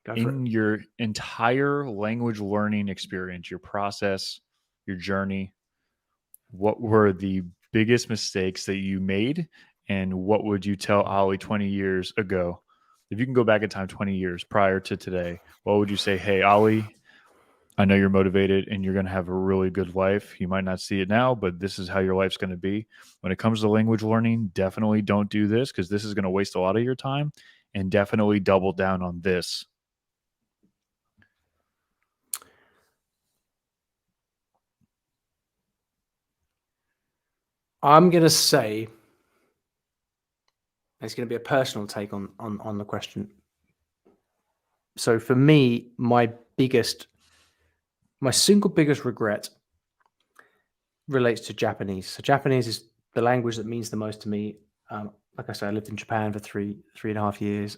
Go for it. In your entire language learning experience, your process, your journey, what were the biggest mistakes that you made? And what would you tell Ollie 20 years ago? If you can go back in time 20 years prior to today, what would you say? Hey, Ollie, I know you're motivated and you're going to have a really good life. You might not see it now, but this is how your life's going to be. When it comes to language learning, definitely don't do this because this is going to waste a lot of your time, and definitely double down on this. I'm going to say, it's going to be a personal take on the question. So for me, my single biggest regret relates to Japanese. So Japanese is the language that means the most to me. Like I said, I lived in Japan for 3.5 years.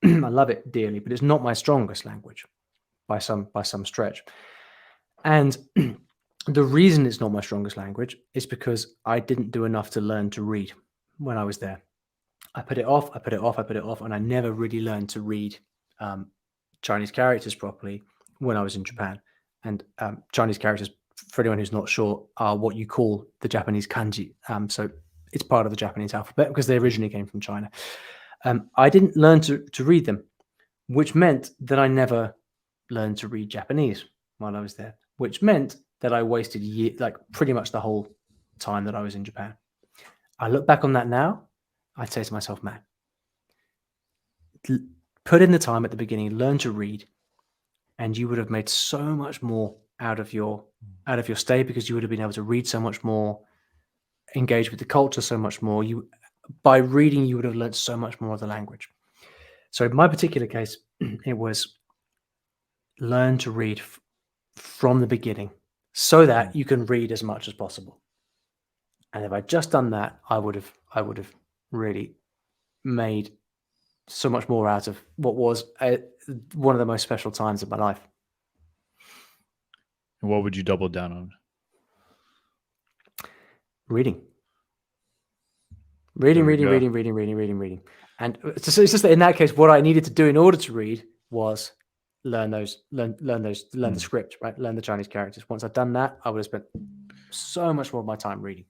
I love it dearly, but it's not my strongest language by some stretch. And the reason it's not my strongest language is because I didn't do enough to learn to read when I was there. I put it off, and I never really learned to read Chinese characters properly when I was in Japan. And Chinese characters, for anyone who's not sure, are what you call the Japanese kanji. So it's part of the Japanese alphabet because they originally came from China. I didn't learn to read them, which meant that I never learned to read Japanese while I was there, which meant that I wasted pretty much the whole time that I was in Japan. I look back on that now, I'd say to myself, man, put in the time at the beginning, learn to read, and you would have made so much more out of your stay because you would have been able to read so much more, engage with the culture so much more. By reading, you would have learned so much more of the language. So in my particular case, it was learn to read from the beginning so that you can read as much as possible. And if I'd just done that, I would have really made so much more out of what was one of the most special times of my life. And what would you double down on? Reading. And it's just that in that case, what I needed to do in order to read was learn the script, right? Learn the Chinese characters. Once I'd done that, I would have spent so much more of my time reading.